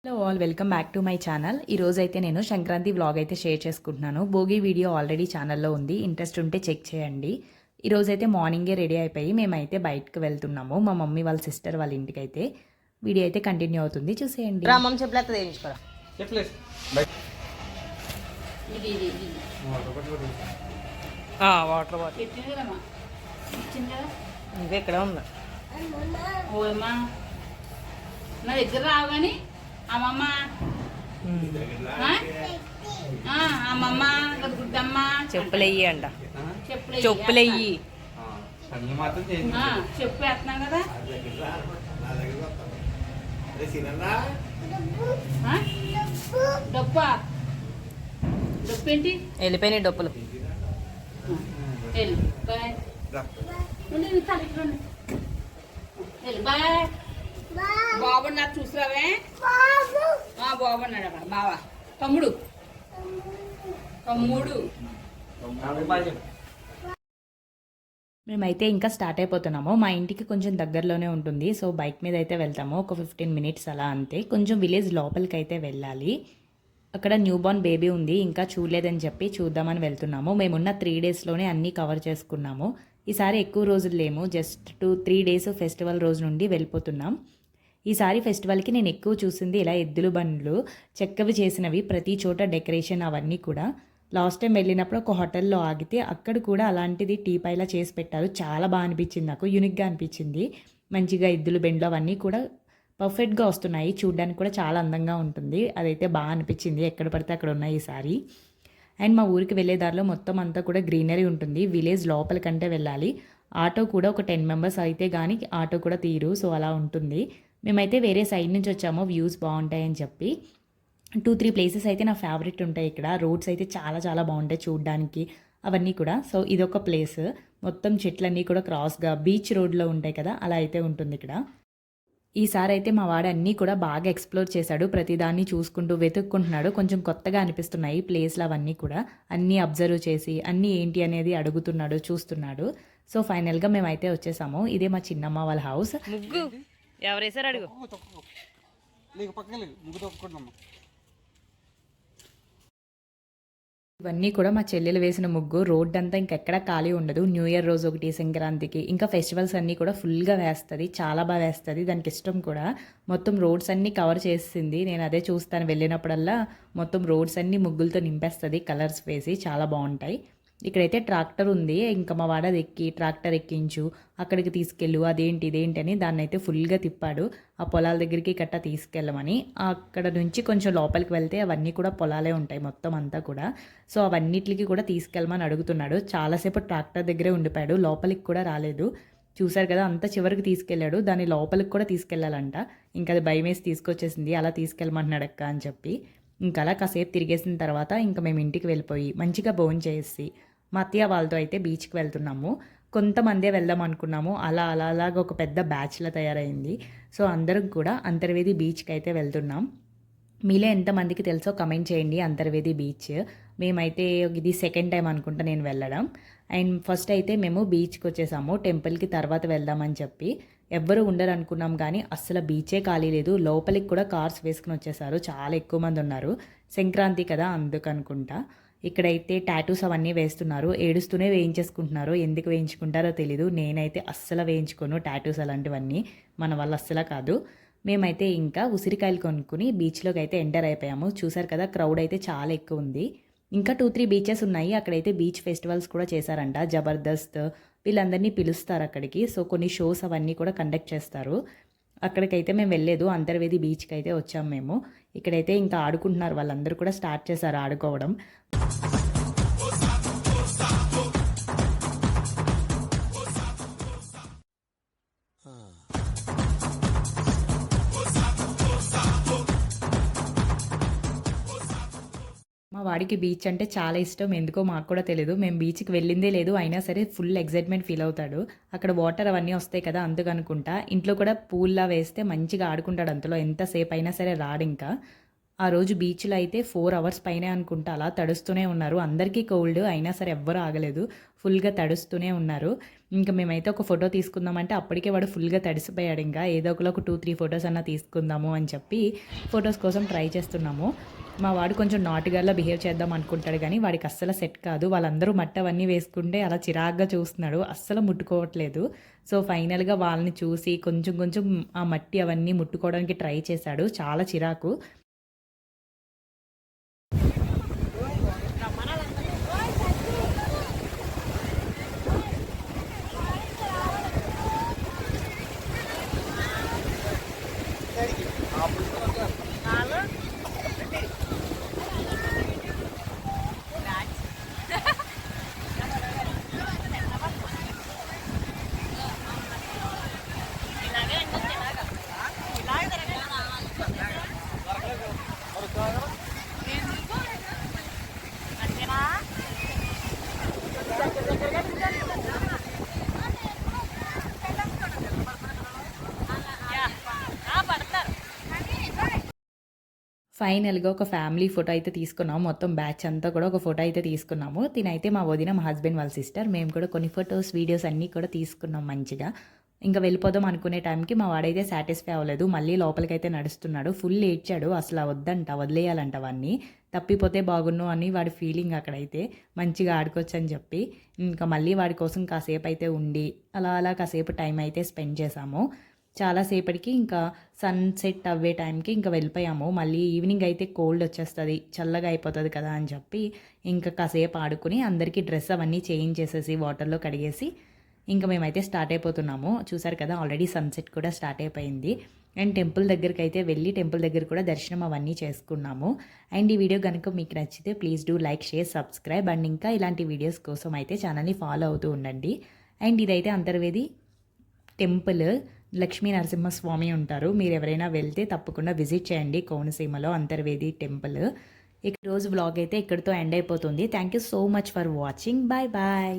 Hello all welcome back to my channel. ఈరోజు అయితే నేను సంక్రాంతి వ్లాగ్ అయితే షేర్ చేసుకుంటున్నాను. భోగి వీడియో ఆల్రెడీ ఛానల్లో ఉంది, ఇంట్రెస్ట్ ఉంటే చెక్ చేయండి. ఈరోజు అయితే మార్నింగే రెడీ అయిపోయి మేమైతే బయటకు వెళ్తున్నాము, మా మమ్మీ వాళ్ళ సిస్టర్ వాళ్ళ ఇంటికి. అయితే వీడియో అయితే కంటిన్యూ అవుతుంది, చూసేయండి. రామం చెప్పలేదు వేయించుకోరా వాటర్ బాటిల్ ఇంకా ఇక్కడ ఉందా నా దగ్గర రావు కానీ అమ్మమ్మ అమ్మమ్మ గుడ్డమ్మ చెప్పులెయ్యి అంట, చెప్పులు చెప్పులెయ్యి చెప్పు వేస్తున్నాం కదా. డబ్బా డబ్బు ఏంటి వెళ్ళిపోయినాయి డప్పులు. వెళ్ళు బాయ్. వెళ్ళు బాయ్. బాబు నాకు చూసిరావే. బాగున్నాడు బావా. తమ్ముడు తమ్ముడు మేమైతే ఇంకా స్టార్ట్ అయిపోతున్నాము. మా ఇంటికి కొంచెం దగ్గరలోనే ఉంటుంది, సో బైక్ మీద అయితే వెళ్తాము. ఒక 15 మినిట్స్ అలా అంతే. కొంచెం విలేజ్ లోపలికి అయితే వెళ్ళాలి. అక్కడ న్యూ బోర్న్ బేబీ ఉంది, ఇంకా చూడలేదని చెప్పి చూద్దామని వెళ్తున్నాము. మేమున్న 3 డేస్లోనే అన్నీ కవర్ చేసుకున్నాము. ఈసారి ఎక్కువ రోజులు లేము, జస్ట్ 2-3 డేస్ ఫెస్టివల్ రోజు నుండి వెళ్ళిపోతున్నాం. ఈసారి ఫెస్టివల్కి నేను ఎక్కువ చూసింది ఇలా ఎద్దుల బండ్లు చెక్కవి చేసినవి, ప్రతి చోట డెకరేషన్ అవన్నీ కూడా. లాస్ట్ టైం వెళ్ళినప్పుడు ఒక హోటల్లో ఆగితే అక్కడ కూడా అలాంటిది టీపాయిలా చేసి పెట్టారు. చాలా బాగా అనిపించింది, నాకు యూనిక్గా అనిపించింది. మంచిగా ఎద్దుల బండ్లు అవన్నీ కూడా పర్ఫెక్ట్గా వస్తున్నాయి, చూడ్డానికి కూడా చాలా అందంగా ఉంటుంది. అదైతే బాగా అనిపించింది. ఎక్కడ పడితే అక్కడ ఉన్నాయి ఈసారి. అండ్ మా ఊరికి వెళ్ళే దారిలో మొత్తం అంతా కూడా గ్రీనరీ ఉంటుంది. విలేజ్ లోపలికంటే వెళ్ళాలి. ఆటో కూడా ఒక 10 మెంబర్స్ అయితే కానీ ఆటో కూడా తీరు, సో అలా ఉంటుంది. మేమైతే వేరే సైడ్ నుంచి వచ్చాము, వ్యూస్ బాగుంటాయని చెప్పి. 2-3 ప్లేసెస్ అయితే నా ఫేవరెట్ ఉంటాయి ఇక్కడ. రోడ్స్ అయితే చాలా చాలా బాగుంటాయి చూడడానికి అవన్నీ కూడా. సో ఇదొక ప్లేస్, మొత్తం చెట్లన్నీ కూడా క్రాస్గా బీచ్ రోడ్లో ఉంటాయి కదా, అలా అయితే ఉంటుంది ఇక్కడ. ఈసారి అయితే మా వాడు అన్నీ కూడా బాగా ఎక్స్ప్లోర్ చేశాడు, ప్రతిదాన్ని చూసుకుంటూ వెతుక్కుంటున్నాడు. కొంచెం కొత్తగా అనిపిస్తున్నాయి ప్లేస్లు అవన్నీ కూడా. అన్నీ అబ్జర్వ్ చేసి అన్నీ ఏంటి అనేది అడుగుతున్నాడు, చూస్తున్నాడు. సో ఫైనల్గా మేమైతే వచ్చేసాము. ఇదే మా చిన్నమ్మ వాళ్ళ హౌస్. ముగ్గు ఎవరేసారు అడుగు. ఇవన్నీ కూడా మా చెల్లెలు వేసిన ముగ్గు. రోడ్ అంతా ఇంకెక్కడ ఖాళీ ఉండదు. న్యూ ఇయర్ రోజు ఒకటి, సంక్రాంతికి, ఇంకా ఫెస్టివల్స్ అన్నీ కూడా ఫుల్గా వేస్తుంది, చాలా బాగా వేస్తుంది. దానికి ఇష్టం కూడా. మొత్తం రోడ్స్ అన్నీ కవర్ చేసింది. నేను అదే చూస్తాను వెళ్ళినప్పుడల్లా. మొత్తం రోడ్స్ అన్నీ ముగ్గులతో నింపేస్తుంది, కలర్స్ వేసి, చాలా బాగుంటాయి. ఇక్కడైతే ట్రాక్టర్ ఉంది, ఇంకా మా వాడది ఎక్కి ట్రాక్టర్ ఎక్కించు, అక్కడికి తీసుకెళ్ళు, అదేంటి ఇదేంటి అని దాన్ని అయితే ఫుల్గా తిప్పాడు. ఆ పొలాల దగ్గరికి గట్టా తీసుకెళ్ళమని. అక్కడ నుంచి కొంచెం లోపలికి వెళ్తే అవన్నీ కూడా పొలాలే ఉంటాయి మొత్తం అంతా కూడా. సో అవన్నిటికి కూడా తీసుకెళ్ళమని అడుగుతున్నాడు. చాలాసేపు ట్రాక్టర్ దగ్గరే ఉండిపోయాడు, లోపలికి కూడా రాలేదు. చూశారు కదా, అంత చివరికి తీసుకెళ్ళాడు. దాని లోపలికి కూడా తీసుకెళ్ళాలంట. ఇంకా అది భయం వేసి తీసుకొచ్చేసింది. అలా తీసుకెళ్ళమంటున్నాడు అక్క అని చెప్పి. ఇంకా అలా కాసేపు తిరిగేసిన తర్వాత ఇంకా మేము ఇంటికి వెళ్ళిపోయి మంచిగా భోంచేసి మా అత్తయ్య వాళ్ళతో అయితే బీచ్కి వెళ్తున్నాము. కొంతమందే వెళ్దాం అనుకున్నాము, అలా అలా అలాగ ఒక పెద్ద బ్యాచ్లా తయారైంది. సో అందరం కూడా అంతర్వేది బీచ్కి అయితే వెళ్తున్నాం. మీలో ఎంతమందికి తెలుసో కమెంట్ చేయండి. అంతర్వేది బీచ్ మేమైతే ఇది సెకండ్ టైం అనుకుంటా నేను వెళ్ళడం. అండ్ ఫస్ట్ అయితే మేము బీచ్కి వచ్చేసాము, టెంపుల్కి తర్వాత వెళ్దామని చెప్పి. ఎవ్వరు ఉండరు అనుకున్నాం కానీ అస్సలు బీచే ఖాళీ లేదు. లోపలికి కూడా కార్స్ వేసుకుని వచ్చేసారు, చాలా ఎక్కువ మంది ఉన్నారు. సంక్రాంతి కదా అందుకనుకుంటా. ఇక్కడైతే టాటూస్ అవన్నీ వేస్తున్నారు, ఏడుస్తూనే వేయించేసుకుంటున్నారు. ఎందుకు వేయించుకుంటారో తెలీదు. నేనైతే అస్సలు వేయించుకోను టాటూస్ అలాంటివన్నీ, మన వల్ల అస్సలు కాదు. మేమైతే ఇంకా ఉసిరికాయలు కొనుక్కుని బీచ్లోకి అయితే ఎంటర్ అయిపోయాము. చూసారు కదా, క్రౌడ్ అయితే చాలా ఎక్కువ ఉంది. ఇంకా 2-3 బీచెస్ ఉన్నాయి. అక్కడైతే బీచ్ ఫెస్టివల్స్ కూడా చేశారంట. జబర్దస్త్ వీళ్ళందరినీ పిలుస్తారు అక్కడికి. సో కొన్ని షోస్ అవన్నీ కూడా కండక్ట్ చేస్తారు. అక్కడికైతే మేము వెళ్ళలేదు, అంతర్వేది బీచ్కి అయితే వచ్చాము మేము. ఇక్కడైతే ఇంకా ఆడుకుంటున్నారు, వాళ్ళందరూ కూడా స్టార్ట్ చేశారు ఆడుకోవడం. మా వాడికి బీచ్ అంటే చాలా ఇష్టం, ఎందుకో మాకు కూడా తెలియదు. మేము బీచ్కి వెళ్ళిందే లేదు, అయినా సరే ఫుల్ ఎగ్జైట్మెంట్ ఫీల్ అవుతాడు. అక్కడ వాటర్ అవన్నీ వస్తాయి కదా అందుకనుకుంటా. ఇంట్లో కూడా పూల్లా వేస్తే మంచిగా ఆడుకుంటాడు, అంతలో ఎంతసేపు అయినా సరే రాడు. ఇంకా ఆ రోజు బీచ్లో అయితే 4 అవర్స్ పైనే అనుకుంటా అలా తడుస్తూనే ఉన్నారు. అందరికీ కోల్డ్ అయినా సరే ఎవ్వరు ఆగలేదు. ఫుల్గా తడుస్తూనే ఉన్నారు. ఇంకా మేమైతే ఒక ఫోటో తీసుకుందామంటే అప్పటికే వాడు ఫుల్గా తడిసిపోయాడు. ఇంకా ఏదో ఒకలో ఒక 2-3 ఫొటోస్ అన్నా తీసుకుందాము అని చెప్పి ఫొటోస్ కోసం ట్రై చేస్తున్నాము. మా వాడు కొంచెం నాటుగాల్లా బిహేవ్ చేద్దాం అనుకుంటాడు కానీ వాడికి అస్సలు సెట్ కాదు. వాళ్ళందరూ మట్టి అవన్నీ వేసుకుంటే అలా చిరాగ్గా చూస్తున్నాడు. అస్సలు ముట్టుకోవట్లేదు. సో ఫైనల్గా వాళ్ళని చూసి కొంచెం కొంచెం ఆ మట్టి అవన్నీ ముట్టుకోవడానికి ట్రై చేశాడు. చాలా చిరాకు. ఫైనల్‌గా ఒక ఫ్యామిలీ ఫోటో అయితే తీసుకున్నాము. మొత్తం బ్యాచ్ అంతా కూడా ఒక ఫోటో అయితే తీసుకున్నాము. తినైతే మా వదిన, మా హస్బెండ్ వాళ్ళ సిస్టర్. మేము కూడా కొన్ని ఫోటోస్, వీడియోస్ అన్నీ కూడా తీసుకున్నాం మంచిగా. ఇంకా వెళ్ళిపోదాం అనుకునే టైంకి మా వాడైతే సాటిస్ఫై అవ్వలేదు. మళ్ళీ లోపలికైతే నడుస్తున్నాడు. ఫుల్ ఏడ్చాడు. అసలు వద్దంట, వదిలేయాలంట వాడిని. తప్పిపోతే బాగున్ను అని వాడి ఫీలింగ్ అక్కడైతే. మంచిగా ఆడుకోవచ్చని చెప్పి. ఇంకా మళ్ళీ వాడి కోసం కాసేపు అయితే ఉండి అలా అలా కాసేపు టైం అయితే స్పెండ్ చేశాము. చాలాసేపటికి ఇంకా సన్సెట్ అవ్వే టైంకి ఇంకా వెళ్ళిపోయాము. మళ్ళీ ఈవినింగ్ అయితే కోల్డ్ వచ్చేస్తుంది, చల్లగా అయిపోతుంది కదా అని చెప్పి ఇంకా కాసేపు ఆడుకుని అందరికీ డ్రెస్ అవన్నీ చేంజ్ చేసేసి వాటర్లో కడిగేసి ఇంకా మేమైతే స్టార్ట్ అయిపోతున్నాము. చూసారు కదా ఆల్రెడీ సన్సెట్ కూడా స్టార్ట్ అయిపోయింది. అండ్ టెంపుల్ దగ్గరికి అయితే వెళ్ళి టెంపుల్ దగ్గర కూడా దర్శనం అవన్నీ చేసుకున్నాము. అండ్ ఈ వీడియో కనుక మీకు నచ్చితే please do like, share, subscribe. And ఇంకా ఇలాంటి వీడియోస్ కోసం అయితే ఛానల్ని ఫాలో అవుతూ ఉండండి. అండ్ ఇదైతే అంతర్వేది టెంపుల్. లక్ష్మీ నరసింహస్వామి ఉంటారు. మీరు ఎవరైనా వెళ్తే తప్పకుండా విజిట్ చేయండి కోనసీమలో అంతర్వేది టెంపుల్. రోజు వ్లాగ్ అయితే ఇక్కడితో ఎండ్ అయిపోతుంది. Thank you so much for watching. Bye bye.